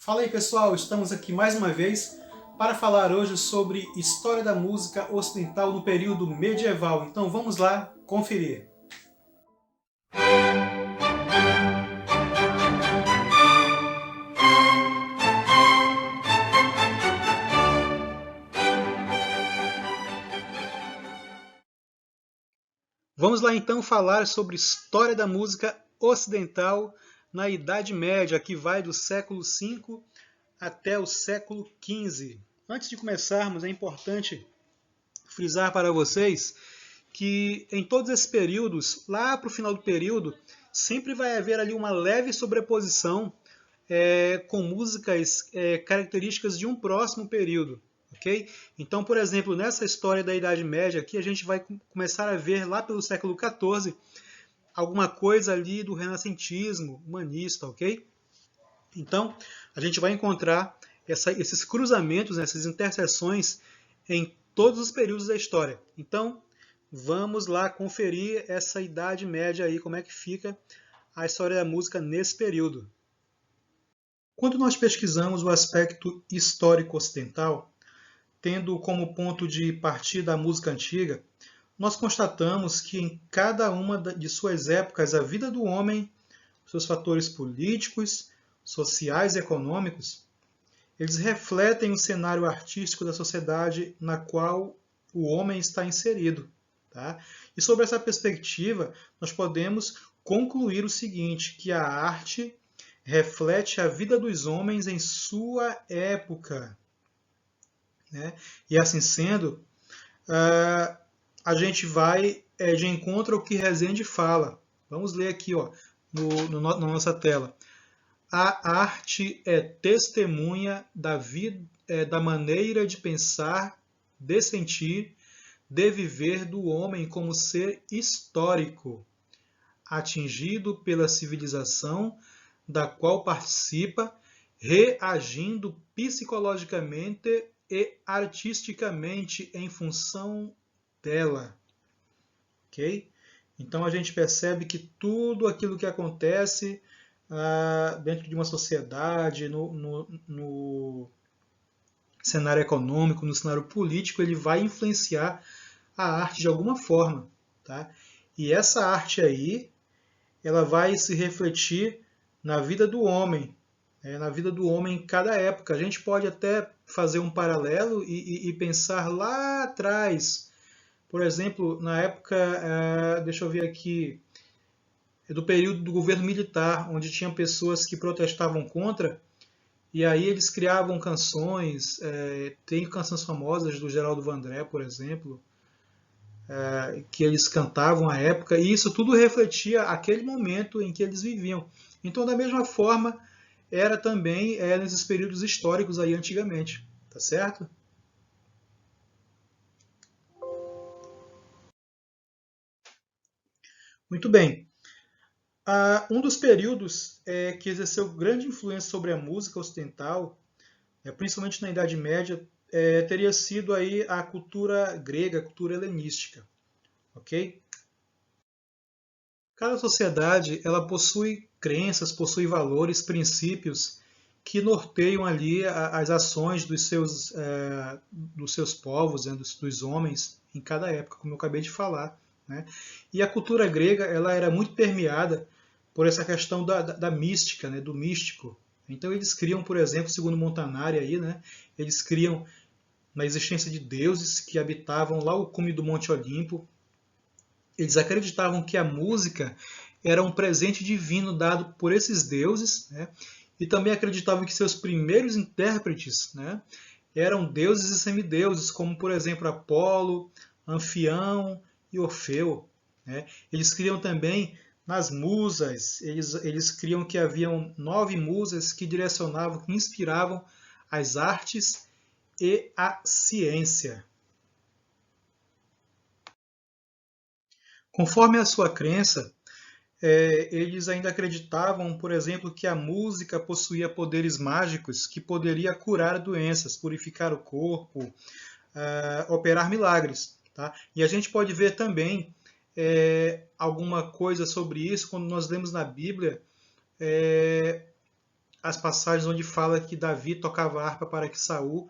Fala aí pessoal, estamos aqui mais uma vez para falar hoje sobre história da música ocidental no período medieval. Então vamos lá conferir. Vamos lá então falar sobre história da música ocidental na Idade Média, que vai do século V até o século XV. Antes de começarmos, é importante frisar para vocês que em todos esses períodos, lá para o final do período, sempre vai haver ali uma leve sobreposição com músicas características de um próximo período. Okay? Então, por exemplo, nessa história da Idade Média aqui, a gente vai começar a ver lá pelo século XIV alguma coisa ali do renascentismo humanista, ok? Então, a gente vai encontrar esses cruzamentos, essas interseções em todos os períodos da história. Então, vamos lá conferir essa Idade Média aí, como é que fica a história da música nesse período. Quando nós pesquisamos o aspecto histórico ocidental, tendo como ponto de partida a música antiga, nós constatamos que em cada uma de suas épocas a vida do homem, seus fatores políticos, sociais e econômicos, eles refletem o cenário artístico da sociedade na qual o homem está inserido. Tá? E sobre essa perspectiva, nós podemos concluir o seguinte, que a arte reflete a vida dos homens em sua época. Né? E assim sendo, a gente vai de encontro ao que Rezende fala. Vamos ler aqui ó, na nossa tela. A arte é testemunha da vida, da maneira de pensar, de sentir, de viver do homem como ser histórico, atingido pela civilização da qual participa, reagindo psicologicamente e artisticamente em função dela. Ok? Então a gente percebe que tudo aquilo que acontece dentro de uma sociedade, no cenário econômico, no cenário político, ele vai influenciar a arte de alguma forma. Tá? E essa arte aí, ela vai se refletir na vida do homem, na vida do homem em cada época. A gente pode até fazer um paralelo e pensar lá atrás. Por exemplo, na época, deixa eu ver aqui, do período do governo militar, onde tinham pessoas que protestavam contra, e aí eles criavam canções, tem canções famosas do Geraldo Vandré, por exemplo, que eles cantavam à época, e isso tudo refletia aquele momento em que eles viviam. Então, da mesma forma, era também nesses períodos históricos aí antigamente, tá certo? Muito bem. Um dos períodos que exerceu grande influência sobre a música ocidental, principalmente na Idade Média, teria sido aí a cultura grega, a cultura helenística. Ok? Cada sociedade ela possui crenças, possui valores, princípios que norteiam ali as ações dos seus povos, dos homens em cada época, como eu acabei de falar. Né? E a cultura grega ela era muito permeada por essa questão da mística, né? Do místico. Então eles criam, por exemplo, segundo Montanari, aí, né? Eles criam na existência de deuses que habitavam lá o cume do Monte Olimpo. Eles acreditavam que a música era um presente divino dado por esses deuses, né? E também acreditavam que seus primeiros intérpretes, né, eram deuses e semideuses, como por exemplo Apolo, Anfião e Orfeu. Né? Eles criam também nas musas, eles criam que haviam 9 musas que direcionavam, que inspiravam as artes e a ciência. Conforme a sua crença, eles ainda acreditavam, por exemplo, que a música possuía poderes mágicos que poderia curar doenças, purificar o corpo, operar milagres. Tá? E a gente pode ver também alguma coisa sobre isso quando nós lemos na Bíblia as passagens onde fala que Davi tocava harpa para que Saul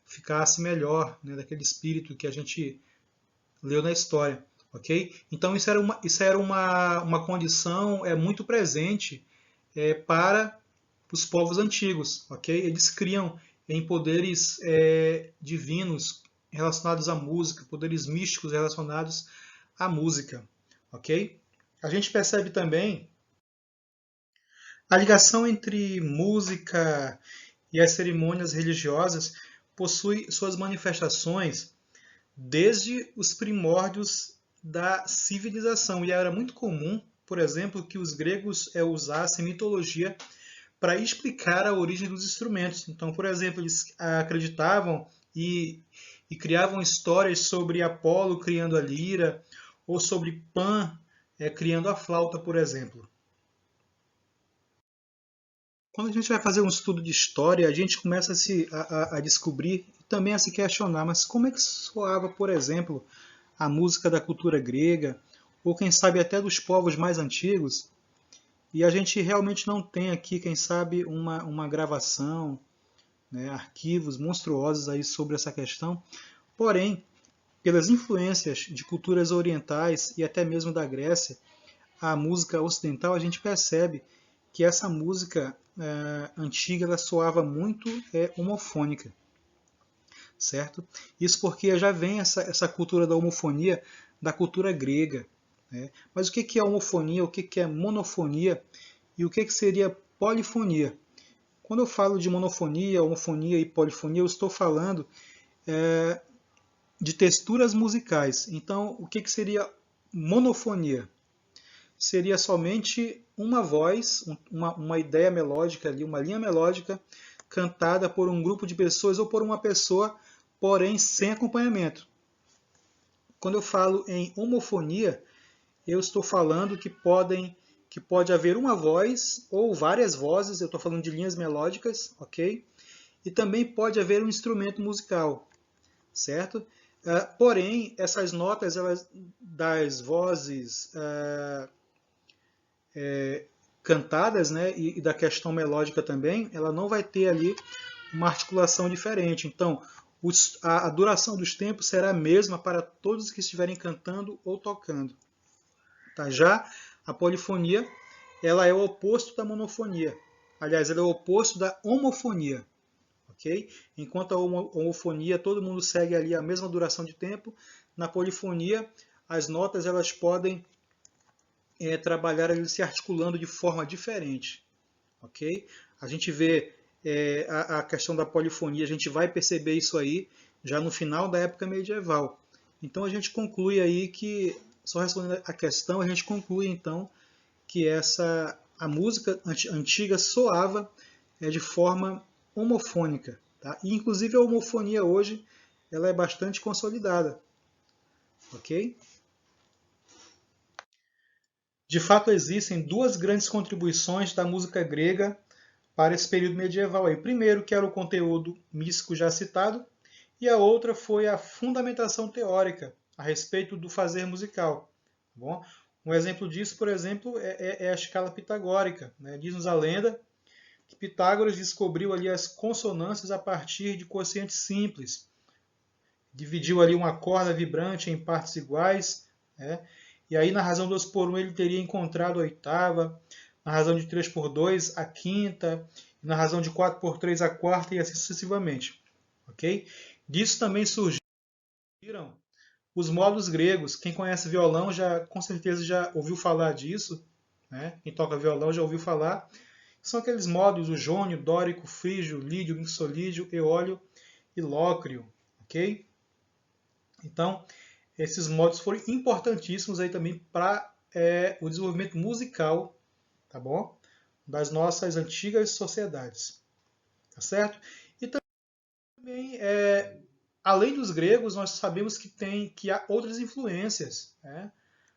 ficasse melhor, né, daquele espírito que a gente leu na história, ok? Então isso era uma condição muito presente para os povos antigos, ok? Eles criam em poderes divinos relacionados à música, poderes místicos relacionados à música, ok? A gente percebe também a ligação entre música e as cerimônias religiosas possui suas manifestações desde os primórdios da civilização. E era muito comum, por exemplo, que os gregos usassem mitologia para explicar a origem dos instrumentos. Então, por exemplo, eles acreditavam e criavam histórias sobre Apolo criando a lira, ou sobre Pan criando a flauta, por exemplo. Quando a gente vai fazer um estudo de história, a gente começa a descobrir e também a se questionar, mas como é que soava, por exemplo, a música da cultura grega, ou quem sabe até dos povos mais antigos, e a gente realmente não tem aqui, quem sabe, uma gravação, né, arquivos monstruosos aí sobre essa questão. Porém, pelas influências de culturas orientais e até mesmo da Grécia, a música ocidental, a gente percebe que essa música antiga ela soava muito homofônica, certo? Isso porque já vem essa cultura da homofonia da cultura grega. Né? Mas o que é homofonia, o que é monofonia e o que seria polifonia? Quando eu falo de monofonia, homofonia e polifonia, eu estou falando de texturas musicais. Então, o que seria monofonia? Seria somente uma voz, uma ideia melódica ali, uma linha melódica cantada por um grupo de pessoas ou por uma pessoa, porém sem acompanhamento. Quando eu falo em homofonia, eu estou falando que pode haver uma voz ou várias vozes, eu estou falando de linhas melódicas, ok? E também pode haver um instrumento musical, certo? Porém, essas notas das vozes cantadas, né, e da questão melódica também, ela não vai ter ali uma articulação diferente. Então, a duração dos tempos será a mesma para todos que estiverem cantando ou tocando. Tá? Já a polifonia, ela é o oposto da monofonia. Aliás, ela é o oposto da homofonia. Okay? Enquanto a homofonia, todo mundo segue ali a mesma duração de tempo, na polifonia, as notas elas podem trabalhar ali, se articulando de forma diferente. Okay? A gente vê a questão da polifonia, a gente vai perceber isso aí já no final da época medieval. Então a gente conclui aí que, só respondendo a questão, a gente conclui então que a música antiga soava de forma homofônica. Tá? E inclusive a homofonia hoje ela é bastante consolidada. Ok? De fato, existem duas grandes contribuições da música grega para esse período medieval. Aí. Primeiro, que era o conteúdo místico já citado, e a outra foi a fundamentação teórica a respeito do fazer musical. Tá bom? Um exemplo disso, por exemplo, é a escala pitagórica. Né? Diz-nos a lenda que Pitágoras descobriu ali as consonâncias a partir de quocientes simples. Dividiu ali uma corda vibrante em partes iguais, né? E aí na razão 2 por 1 ele teria encontrado a oitava, na razão de 3 por 2 a quinta, e na razão de 4 por 3 a quarta e assim sucessivamente. Okay? Disso também surgiram os modos gregos. Quem conhece violão com certeza já ouviu falar disso. Né? Quem toca violão já ouviu falar. São aqueles modos, o jônio, dórico, frígio, lídio, mixolídio, eólio e lócrio. Okay? Então, esses modos foram importantíssimos aí também para o desenvolvimento musical, tá bom? Das nossas antigas sociedades, tá certo? E também, além dos gregos, nós sabemos que há outras influências, né?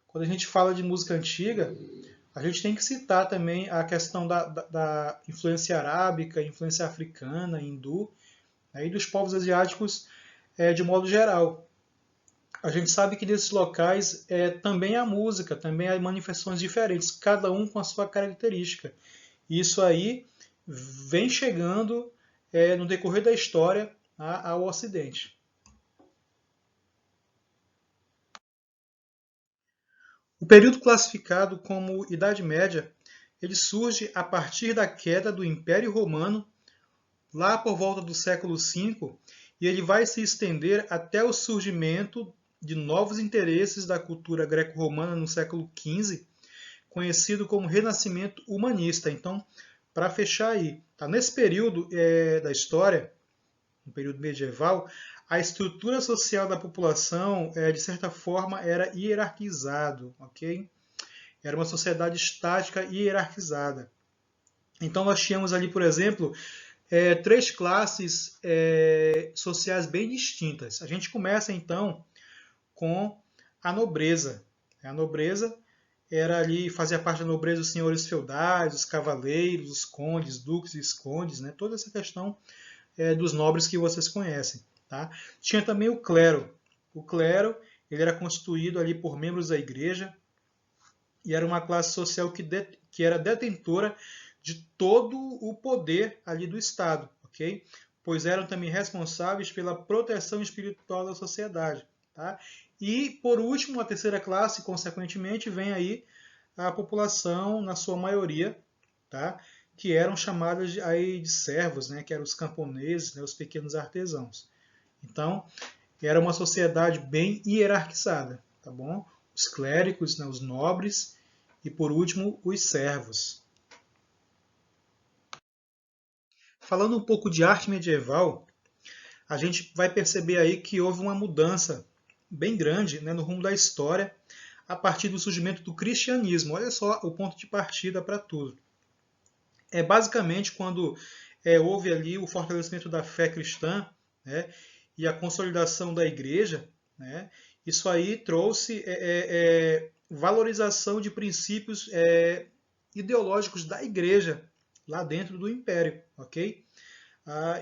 Quando a gente fala de música antiga, a gente tem que citar também a questão da influência arábica, influência africana, hindu, né? E dos povos asiáticos de modo geral. A gente sabe que nesses locais também há música, também há manifestações diferentes, cada um com a sua característica. Isso aí vem chegando no decorrer da história ao Ocidente. O período classificado como Idade Média, ele surge a partir da queda do Império Romano, lá por volta do século V, e ele vai se estender até o surgimento de novos interesses da cultura greco-romana no século XV, conhecido como Renascimento Humanista. Então, para fechar aí, tá? Nesse período da história, no período medieval, a estrutura social da população, de certa forma, era hierarquizado, ok? Era uma sociedade estática e hierarquizada. Então, nós tínhamos ali, por exemplo, três classes sociais bem distintas. A gente começa, então, com a nobreza. A nobreza era ali, fazia parte da nobreza os senhores feudais, os cavaleiros, os condes, duques e viscondes, né? Toda essa questão dos nobres que vocês conhecem. Tá? Tinha também o clero. O clero ele era constituído ali por membros da igreja e era uma classe social que era detentora de todo o poder ali do Estado, ok? Pois eram também responsáveis pela proteção espiritual da sociedade. Tá? E, por último, a terceira classe, consequentemente, vem aí a população, na sua maioria, tá? Que eram chamadas aí de servos, né? Que eram os camponeses, né? Os pequenos artesãos. Então, era uma sociedade bem hierarquizada, tá bom? Os clérigos, né? Os nobres e, por último, os servos. Falando um pouco de arte medieval, a gente vai perceber aí que houve uma mudança bem grande, né, no rumo da história a partir do surgimento do cristianismo. Olha só o ponto de partida para tudo. É basicamente quando houve ali o fortalecimento da fé cristã, né, e a consolidação da igreja, né, isso aí trouxe valorização de princípios ideológicos da igreja lá dentro do império, ok?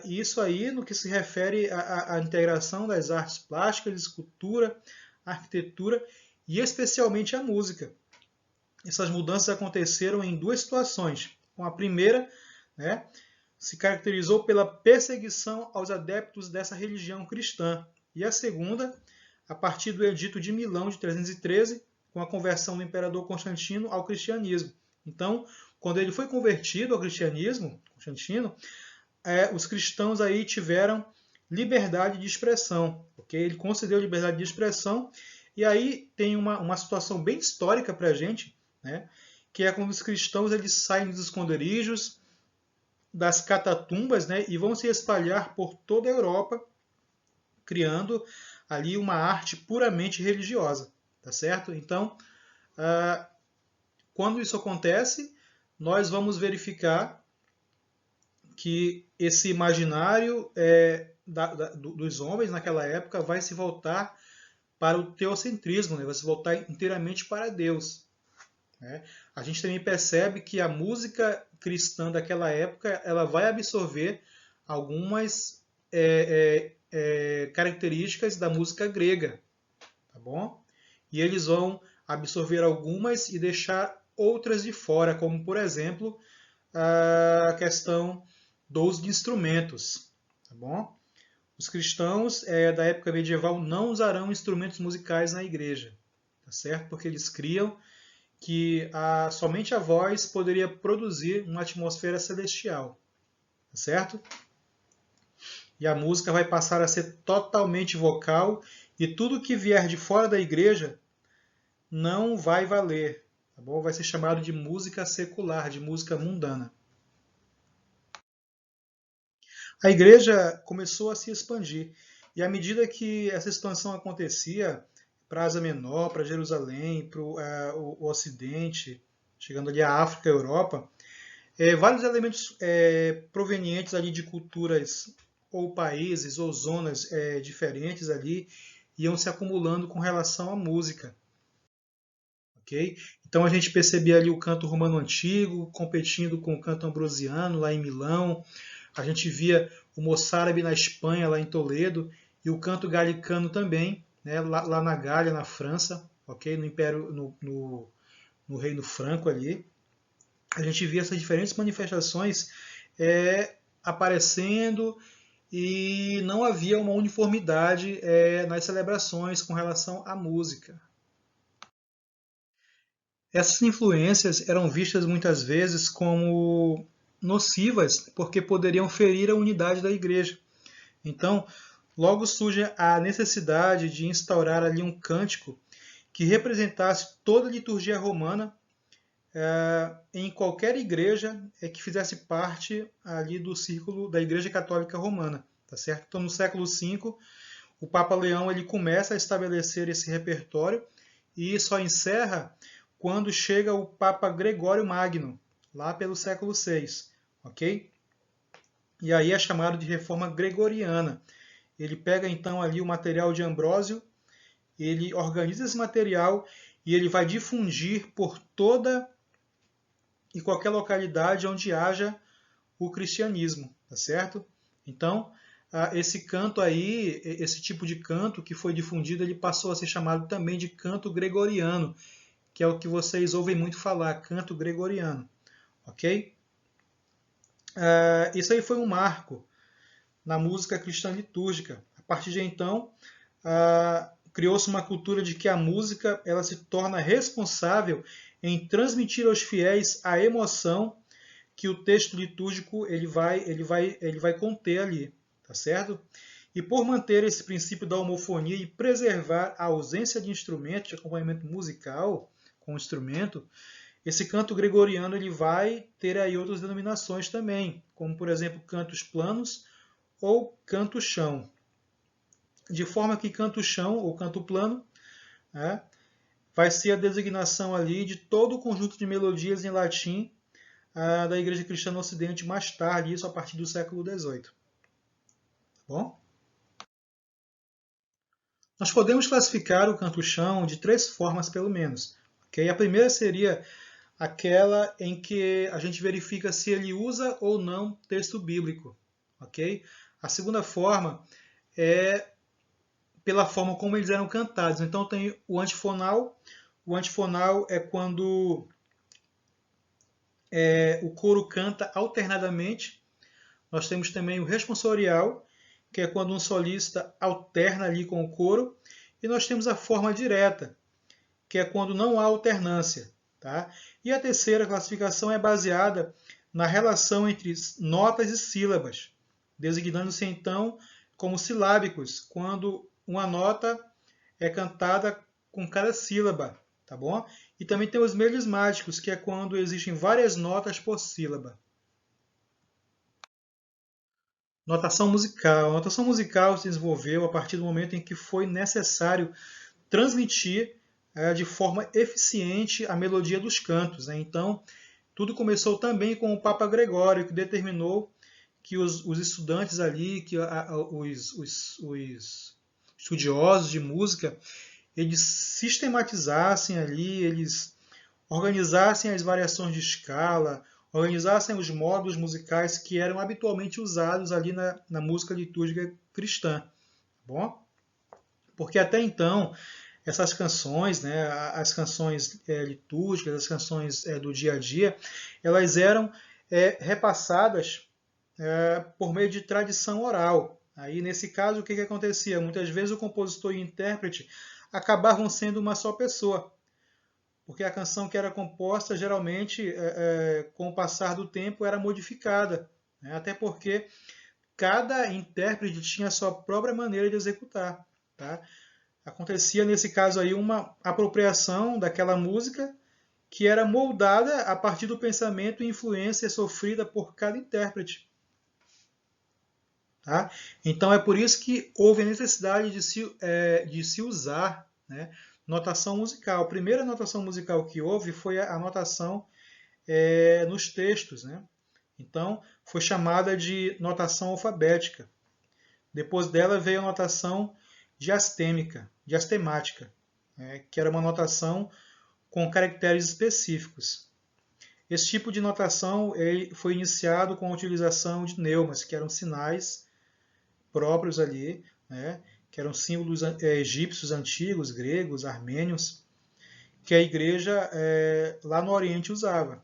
E isso aí no que se refere à integração das artes plásticas, escultura, arquitetura e especialmente a música. Essas mudanças aconteceram em duas situações. A primeira, né, se caracterizou pela perseguição aos adeptos dessa religião cristã. E a segunda, a partir do Edito de Milão de 313, com a conversão do imperador Constantino ao cristianismo. Então, quando ele foi convertido ao cristianismo, Constantino, os cristãos aí tiveram liberdade de expressão. Okay? Ele concedeu liberdade de expressão. E aí tem uma situação bem histórica para a gente, né? Que é quando os cristãos eles saem dos esconderijos, das catatumbas, né? E vão se espalhar por toda a Europa, criando ali uma arte puramente religiosa. Tá certo? Então, quando isso acontece, nós vamos verificar que esse imaginário dos homens naquela época vai se voltar para o teocentrismo, né? Vai se voltar inteiramente para Deus. Né? A gente também percebe que a música cristã daquela época ela vai absorver algumas características da música grega, tá bom? E eles vão absorver algumas e deixar outras de fora, como por exemplo a questão dos instrumentos, tá bom? Os cristãos da época medieval não usarão instrumentos musicais na igreja, tá certo? Porque eles criam que somente a voz poderia produzir uma atmosfera celestial, tá certo? E a música vai passar a ser totalmente vocal e tudo que vier de fora da igreja não vai valer, tá bom? Vai ser chamado de música secular, de música mundana. A igreja começou a se expandir. E à medida que essa expansão acontecia para a Ásia Menor, para Jerusalém, para o Ocidente, chegando ali à África e à Europa, vários elementos provenientes ali de culturas ou países ou zonas diferentes ali iam se acumulando com relação à música. Okay? Então a gente percebia ali o canto romano antigo competindo com o canto ambrosiano lá em Milão. A gente via o moçárabe na Espanha, lá em Toledo, e o canto galicano também, né, lá na Gália, na França, okay? No Império, no Reino Franco ali. A gente via essas diferentes manifestações aparecendo e não havia uma uniformidade nas celebrações com relação à música. Essas influências eram vistas muitas vezes como nocivas, porque poderiam ferir a unidade da igreja. Então, logo surge a necessidade de instaurar ali um cântico que representasse toda a liturgia romana em qualquer igreja que fizesse parte ali do círculo da Igreja Católica Romana, tá certo? Então, no século V, o Papa Leão ele começa a estabelecer esse repertório e só encerra quando chega o Papa Gregório Magno, lá pelo século VI, ok? E aí é chamado de Reforma Gregoriana. Ele pega então ali o material de Ambrósio, ele organiza esse material e ele vai difundir por toda e qualquer localidade onde haja o cristianismo, tá certo? Então, esse canto aí, esse tipo de canto que foi difundido, ele passou a ser chamado também de canto gregoriano, que é o que vocês ouvem muito falar, canto gregoriano, ok? Isso aí foi um marco na música cristã litúrgica. A partir de então, criou-se uma cultura de que a música ela se torna responsável em transmitir aos fiéis a emoção que o texto litúrgico ele vai conter ali, tá certo? E por manter esse princípio da homofonia e preservar a ausência de instrumento, de acompanhamento musical com o instrumento, esse canto gregoriano ele vai ter aí outras denominações também, como por exemplo cantos planos ou canto-chão. De forma que canto-chão ou canto plano vai ser a designação ali de todo o conjunto de melodias em latim da Igreja Cristã no Ocidente mais tarde, isso a partir do século XVIII. Tá bom? Nós podemos classificar o canto-chão de 3 formas, pelo menos. Okay? A primeira seria aquela em que a gente verifica se ele usa ou não texto bíblico. Okay? A segunda forma é pela forma como eles eram cantados. Então tem o antifonal. O antifonal é quando o coro canta alternadamente. Nós temos também o responsorial, que é quando um solista alterna ali com o coro. E nós temos a forma direta, que é quando não há alternância. Tá? E a terceira classificação é baseada na relação entre notas e sílabas, designando-se então como silábicos, quando uma nota é cantada com cada sílaba, tá bom? E também tem os melismáticos, que é quando existem várias notas por sílaba. Notação musical. A notação musical se desenvolveu a partir do momento em que foi necessário transmitir de forma eficiente a melodia dos cantos. Né? Então, tudo começou também com o Papa Gregório, que determinou que os estudantes ali, que os estudiosos de música, eles sistematizassem ali, eles organizassem as variações de escala, organizassem os modos musicais que eram habitualmente usados ali na música litúrgica cristã. Tá bom? Porque até então, essas canções, né, as canções litúrgicas, as canções do dia a dia, elas eram repassadas por meio de tradição oral. Aí, nesse caso, o que acontecia? Muitas vezes o compositor e o intérprete acabavam sendo uma só pessoa, porque a canção que era composta, geralmente, com o passar do tempo, era modificada, né? Até porque cada intérprete tinha a sua própria maneira de executar. Tá? Acontecia, nesse caso, aí, uma apropriação daquela música que era moldada a partir do pensamento e influência sofrida por cada intérprete. Tá? Então é por isso que houve a necessidade de se usar, né, notação musical. A primeira notação musical que houve foi a notação nos textos. Né? Então foi chamada de notação alfabética. Depois dela veio a notação diastemática, né, que era uma notação com caracteres específicos. Esse tipo de notação foi iniciado com a utilização de neumas, que eram sinais próprios ali, né, que eram símbolos egípcios antigos, gregos, armênios, que a igreja lá no Oriente usava.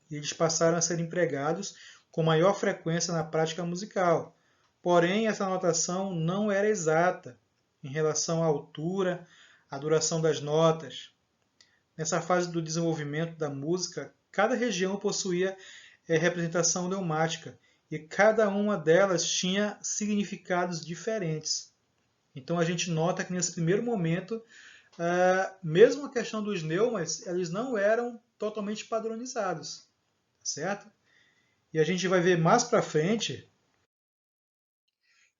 E eles passaram a ser empregados com maior frequência na prática musical. Porém, essa notação não era exata em relação à altura, à duração das notas. Nessa fase do desenvolvimento da música, cada região possuía representação neumática e cada uma delas tinha significados diferentes. Então a gente nota que nesse primeiro momento, mesmo a questão dos neumas, eles não eram totalmente padronizados, certo? E a gente vai ver mais para frente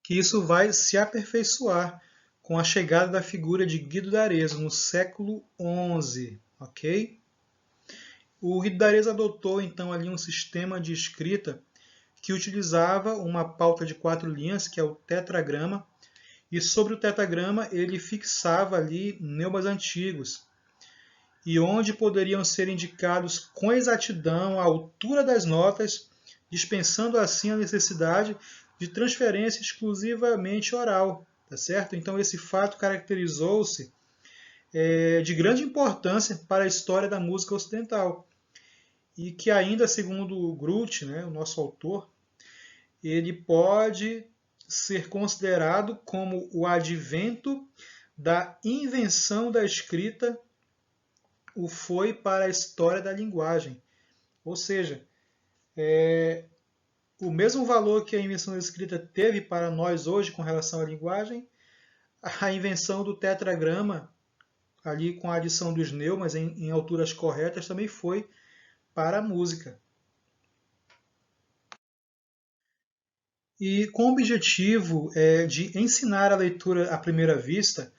que isso vai se aperfeiçoar com a chegada da figura de Guido d'Arezzo no século XI, ok? O Guido d'Arezzo adotou então ali um sistema de escrita que utilizava uma pauta de 4 linhas, que é o tetragrama, e sobre o tetragrama ele fixava ali neumas antigos, e onde poderiam ser indicados com exatidão a altura das notas, dispensando assim a necessidade de transferência exclusivamente oral, tá certo? Então esse fato caracterizou-se de grande importância para a história da música ocidental, e que ainda, segundo o Groot, né, o nosso autor, ele pode ser considerado como o advento da invenção da escrita o foi para a história da linguagem. Ou seja, o mesmo valor que a invenção da escrita teve para nós hoje com relação à linguagem, a invenção do tetragrama, ali com a adição dos neumas em alturas corretas, também foi para a música. E com o objetivo de ensinar a leitura à primeira vista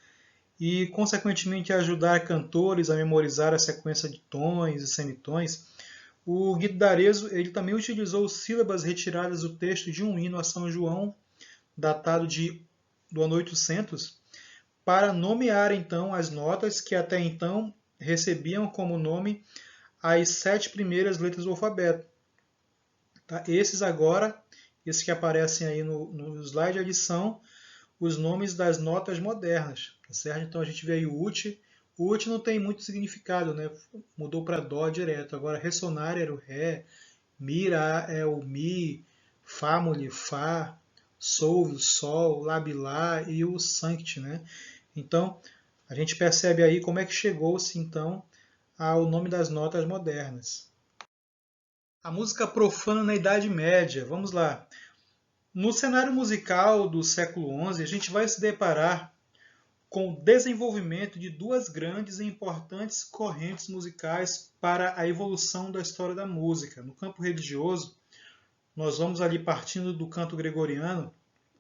e, consequentemente, ajudar cantores a memorizar a sequência de tons e semitons, o Guido d'Arezzo ele também utilizou sílabas retiradas do texto de um hino a São João, datado do ano 800, para nomear então as notas que até então recebiam como nome as 7 primeiras letras do alfabeto. Tá? Esses que aparecem aí no slide, eles são os nomes das notas modernas. Tá certo? Então a gente vê aí o ut. O ut não tem muito significado, né? Mudou para dó direto. Agora ressonar era o ré, mira é o mi, fámule, fá, sol, sol, labilá e o sanct, né? Então a gente percebe aí como é que chegou-se então ao nome das notas modernas. A música profana na Idade Média. Vamos lá. No cenário musical do século XI, a gente vai se deparar com o desenvolvimento de duas grandes e importantes correntes musicais para a evolução da história da música. No campo religioso, nós vamos ali, partindo do canto gregoriano,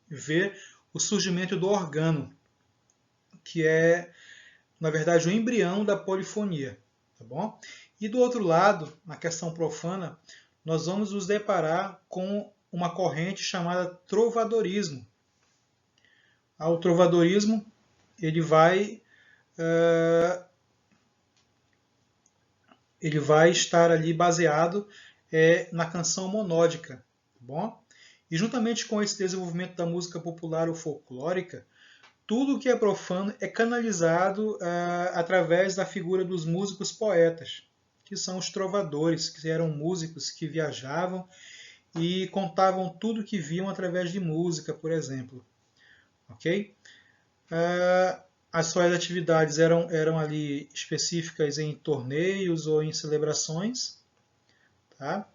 ver o surgimento do organo, que é, na verdade, o embrião da polifonia. Tá bom? E do outro lado, na questão profana, nós vamos nos deparar com uma corrente chamada trovadorismo. O trovadorismo ele vai estar ali baseado na canção monódica. Tá bom? E juntamente com esse desenvolvimento da música popular ou folclórica, tudo que é profano é canalizado através da figura dos músicos poetas, que são os trovadores, que eram músicos que viajavam e contavam tudo que viam através de música, por exemplo. Ok? As suas atividades eram ali específicas em torneios ou em celebrações, tá?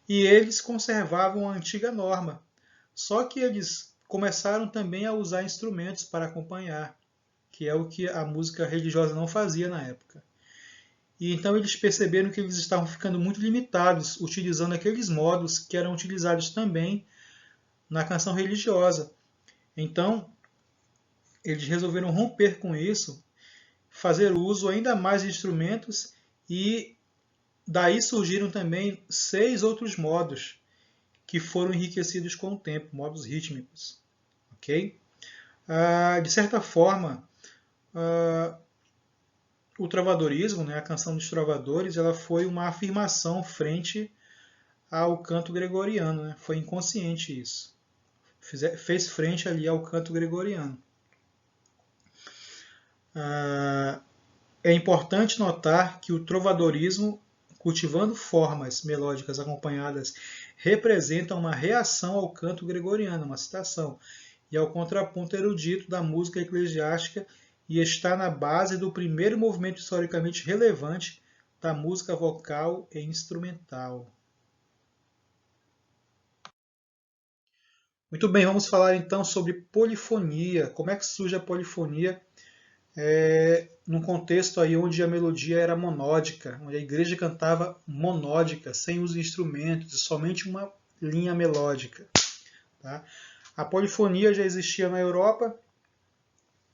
E eles conservavam a antiga norma, só que eles começaram também a usar instrumentos para acompanhar, que é o que a música religiosa não fazia na época. E então eles perceberam que eles estavam ficando muito limitados, utilizando aqueles modos que eram utilizados também na canção religiosa. Então, eles resolveram romper com isso, fazer uso ainda mais de instrumentos, e daí surgiram também 6 outros modos que foram enriquecidos com o tempo, modos rítmicos. Okay? De certa forma, o travadorismo, né, a canção dos trovadores, ela foi uma afirmação frente ao canto gregoriano. Né? Foi inconsciente isso. Fez frente ali ao canto gregoriano. É importante notar que o trovadorismo, cultivando formas melódicas acompanhadas representam uma reação ao canto gregoriano, uma citação, e ao contraponto erudito da música eclesiástica, e está na base do primeiro movimento historicamente relevante da música vocal e instrumental. Muito bem, vamos falar então sobre polifonia. Como é que surge a polifonia num contexto aí onde a melodia era monódica, onde a igreja cantava monódica, sem os instrumentos, somente uma linha melódica. Tá? A polifonia já existia na Europa,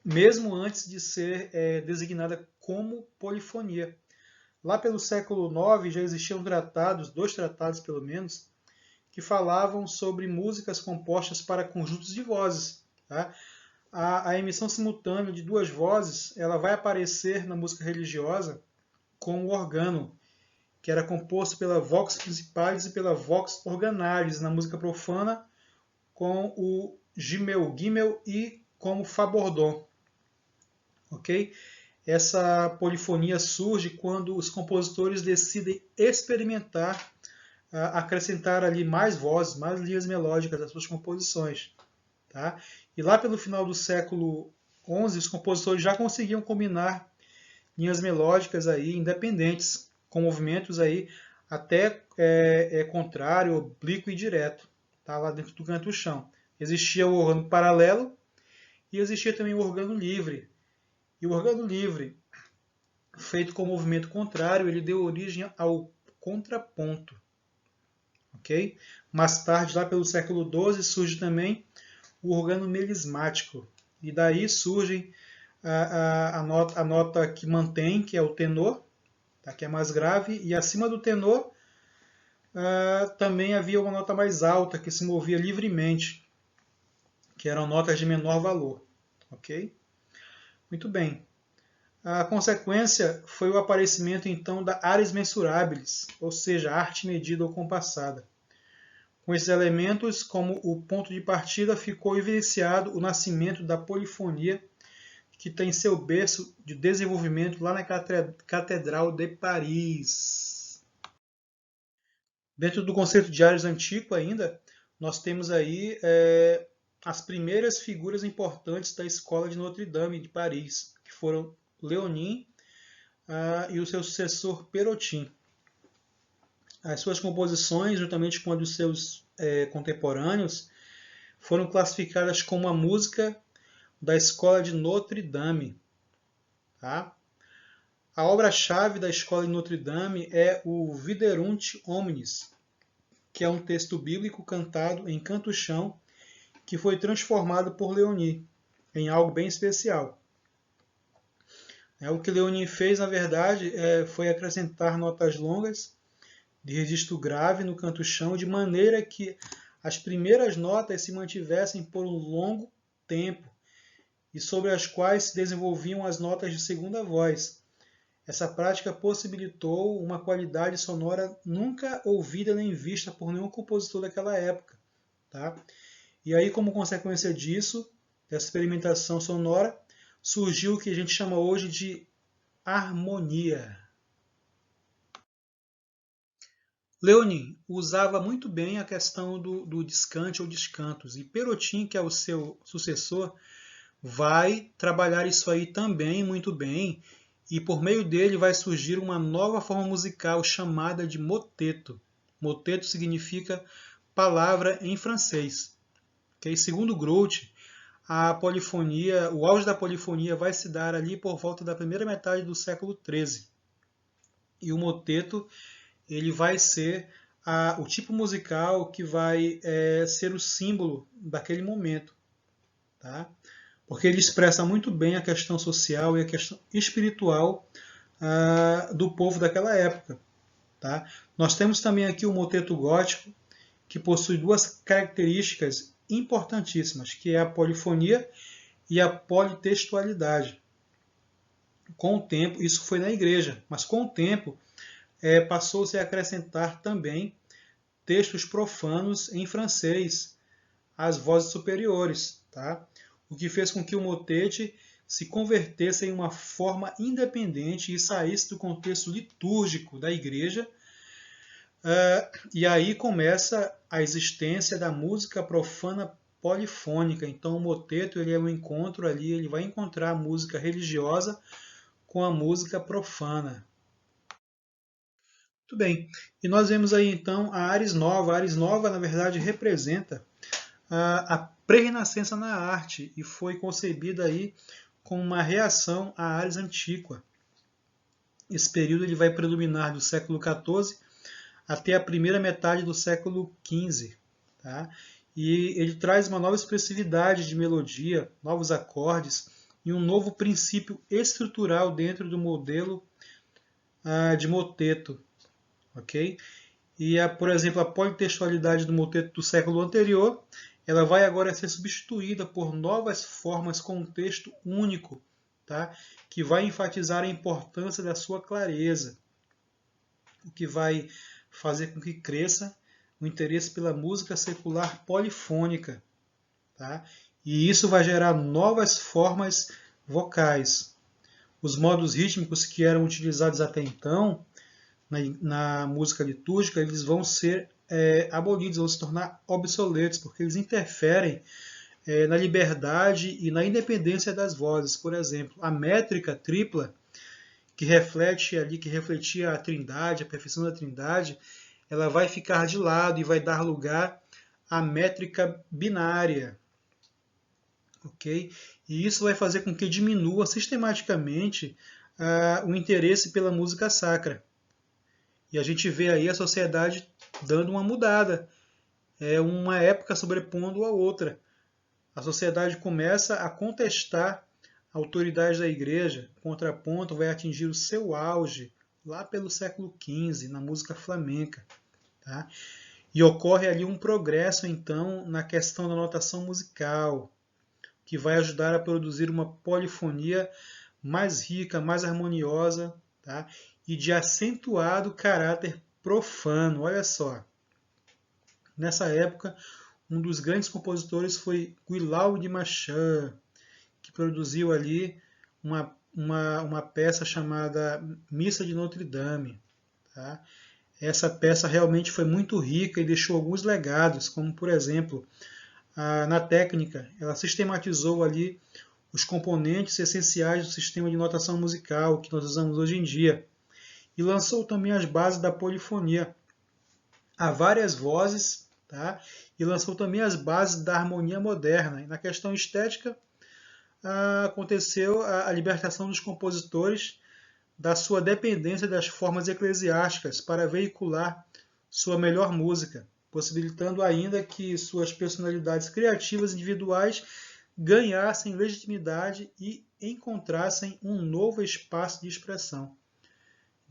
mesmo antes de ser designada como polifonia. Lá pelo século IX já existiam tratados, 2 tratados pelo menos, que falavam sobre músicas compostas para conjuntos de vozes. Tá? A emissão simultânea de 2 vozes ela vai aparecer na música religiosa com o organo, que era composto pela vox principalis e pela vox organalis, na música profana com o gimel e como fabordon. Ok? Essa polifonia surge quando os compositores decidem experimentar, acrescentar ali mais vozes, mais linhas melódicas às suas composições. Tá? E lá pelo final do século XI, os compositores já conseguiam combinar linhas melódicas aí independentes, com movimentos aí até contrário, oblíquo e direto, tá? Lá dentro do canto-chão. Existia o organo paralelo e existia também o organo livre. E o organo livre, feito com movimento contrário, ele deu origem ao contraponto. Okay? Mais tarde, lá pelo século XII, surge também o organo melismático. E daí surge a nota que mantém, que é o tenor, tá? Que é mais grave, e acima do tenor também havia uma nota mais alta, que se movia livremente, que eram notas de menor valor. Ok? Muito bem. A consequência foi o aparecimento, então, da ares mensurabilis, ou seja, arte medida ou compassada. Com esses elementos como o ponto de partida, ficou evidenciado o nascimento da polifonia, que tem seu berço de desenvolvimento lá na Catedral de Paris. Dentro do conceito de ares antigo ainda, nós temos aí as primeiras figuras importantes da escola de Notre Dame de Paris, que foram Léonin e o seu sucessor Perotin. As suas composições, juntamente com a dos seus contemporâneos, foram classificadas como a música da escola de Notre Dame. Tá? A obra-chave da escola de Notre Dame é o Viderunt Omnes, que é um texto bíblico cantado em canto-chão que foi transformado por Léonin em algo bem especial. O que Léonin fez, na verdade, foi acrescentar notas longas de registro grave no canto-chão, de maneira que as primeiras notas se mantivessem por um longo tempo e sobre as quais se desenvolviam as notas de segunda voz. Essa prática possibilitou uma qualidade sonora nunca ouvida nem vista por nenhum compositor daquela época. Tá? E aí, como consequência disso, dessa experimentação sonora, surgiu o que a gente chama hoje de harmonia. Léonin usava muito bem a questão do descante ou descantos, e Perotin, que é o seu sucessor, vai trabalhar isso aí também muito bem, e por meio dele vai surgir uma nova forma musical chamada de moteto. Moteto significa palavra em francês. Okay? Segundo Groth, a polifonia, o auge da polifonia vai se dar ali por volta da primeira metade do século XIII. E o moteto ele vai ser o tipo musical que vai ser o símbolo daquele momento. Tá? Porque ele expressa muito bem a questão social e a questão espiritual do povo daquela época. Tá? Nós temos também aqui o moteto gótico, que possui 2 características importantíssimas, que é a polifonia e a politextualidade. Com o tempo, isso foi na igreja, mas com o tempo passou-se a acrescentar também textos profanos em francês às vozes superiores, tá? O que fez com que o motete se convertesse em uma forma independente e saísse do contexto litúrgico da igreja E aí começa a existência da música profana polifônica. Então o moteto ele é um encontro ali, ele vai encontrar a música religiosa com a música profana. Muito bem. E nós vemos aí então a Ares Nova. A Ares Nova, na verdade, representa a pré-renascença na arte e foi concebida aí como uma reação à Ares Antiqua. Esse período ele vai predominar do século XIV até a primeira metade do século XV. Tá? E ele traz uma nova expressividade de melodia, novos acordes e um novo princípio estrutural dentro do modelo de moteto. Okay? E, por exemplo, a politextualidade do moteto do século anterior ela vai agora ser substituída por novas formas com um texto único, tá? Que vai enfatizar a importância da sua clareza, o que vai fazer com que cresça o interesse pela música secular polifônica. Tá? E isso vai gerar novas formas vocais. Os modos rítmicos que eram utilizados até então na música litúrgica, eles vão ser abolidos, vão se tornar obsoletos, porque eles interferem na liberdade e na independência das vozes. Por exemplo, a métrica tripla, que refletia a trindade, a perfeição da trindade, ela vai ficar de lado e vai dar lugar à métrica binária. Okay? E isso vai fazer com que diminua sistematicamente o interesse pela música sacra. E a gente vê aí a sociedade dando uma mudada. É uma época sobrepondo a outra. A sociedade começa a contestar a autoridade da igreja. O contraponto vai atingir o seu auge lá pelo século XV, na música flamenca. Tá? E ocorre ali um progresso, então, na questão da notação musical, que vai ajudar a produzir uma polifonia mais rica, mais harmoniosa, tá? E de acentuado caráter profano. Olha só, nessa época, um dos grandes compositores foi Guillaume de Machan, que produziu ali uma peça chamada Missa de Notre Dame. Tá? Essa peça realmente foi muito rica e deixou alguns legados, como, por exemplo, na técnica, ela sistematizou ali os componentes essenciais do sistema de notação musical que nós usamos hoje em dia. E lançou também as bases da polifonia. Há várias vozes, tá? E lançou também as bases da harmonia moderna. E na questão estética, aconteceu a libertação dos compositores da sua dependência das formas eclesiásticas para veicular sua melhor música, possibilitando ainda que suas personalidades criativas individuais ganhassem legitimidade e encontrassem um novo espaço de expressão.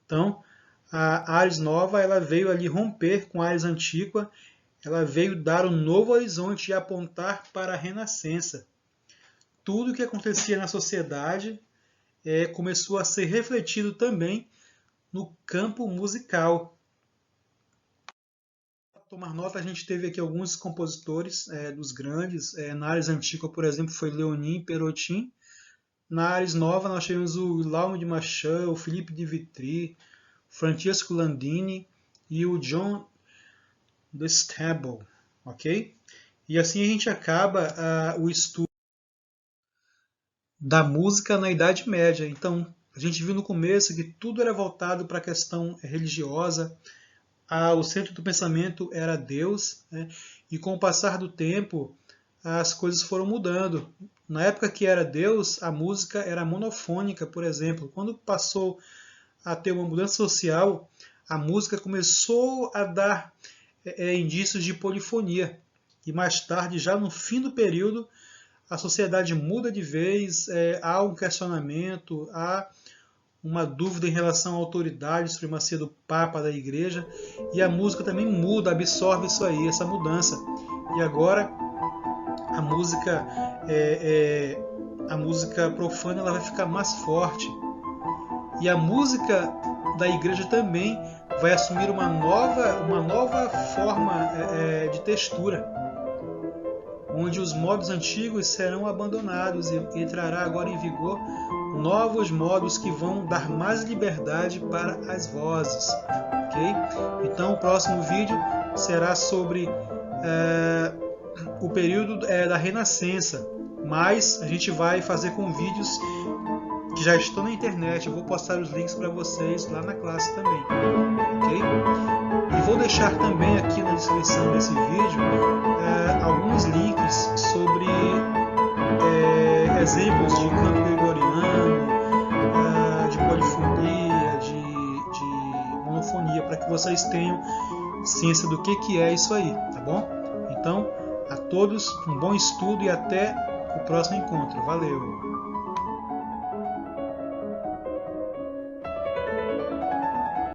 Então, a Ares Nova ela veio ali romper com a Ares Antiqua, ela veio dar um novo horizonte e apontar para a Renascença. Tudo o que acontecia na sociedade começou a ser refletido também no campo musical. Para tomar nota, a gente teve aqui alguns compositores dos grandes. Na Ares Antiqua, por exemplo, foi Léonin Perotin. Na Ares Nova, nós tivemos o Guillaume de Machan, o Philippe de Vitry, Francesco Landini e o John de Stable. Ok? E assim a gente acaba o estudo da música na Idade Média. Então, a gente viu no começo que tudo era voltado para a questão religiosa, o centro do pensamento era Deus, né? E com o passar do tempo, as coisas foram mudando. Na época que era Deus, a música era monofônica, por exemplo. Quando passou a ter uma mudança social, a música começou a dar indícios de polifonia. E mais tarde, já no fim do período, a sociedade muda de vez, há um questionamento, há uma dúvida em relação à autoridade, supremacia do Papa, da Igreja, e a música também muda, absorve isso aí, essa mudança. E agora a música profana ela vai ficar mais forte. E a música da Igreja também vai assumir uma nova forma de textura, onde os modos antigos serão abandonados e entrará agora em vigor novos modos que vão dar mais liberdade para as vozes. Ok? Então o próximo vídeo será sobre o período da Renascença, mas a gente vai fazer com vídeos que já estão na internet. Eu vou postar os links para vocês lá na classe também, ok? E vou deixar também aqui na descrição desse vídeo alguns links sobre exemplos de canto gregoriano, de polifonia, de monofonia, para que vocês tenham ciência do que é isso aí, tá bom? Então, a todos um bom estudo e até o próximo encontro. Valeu!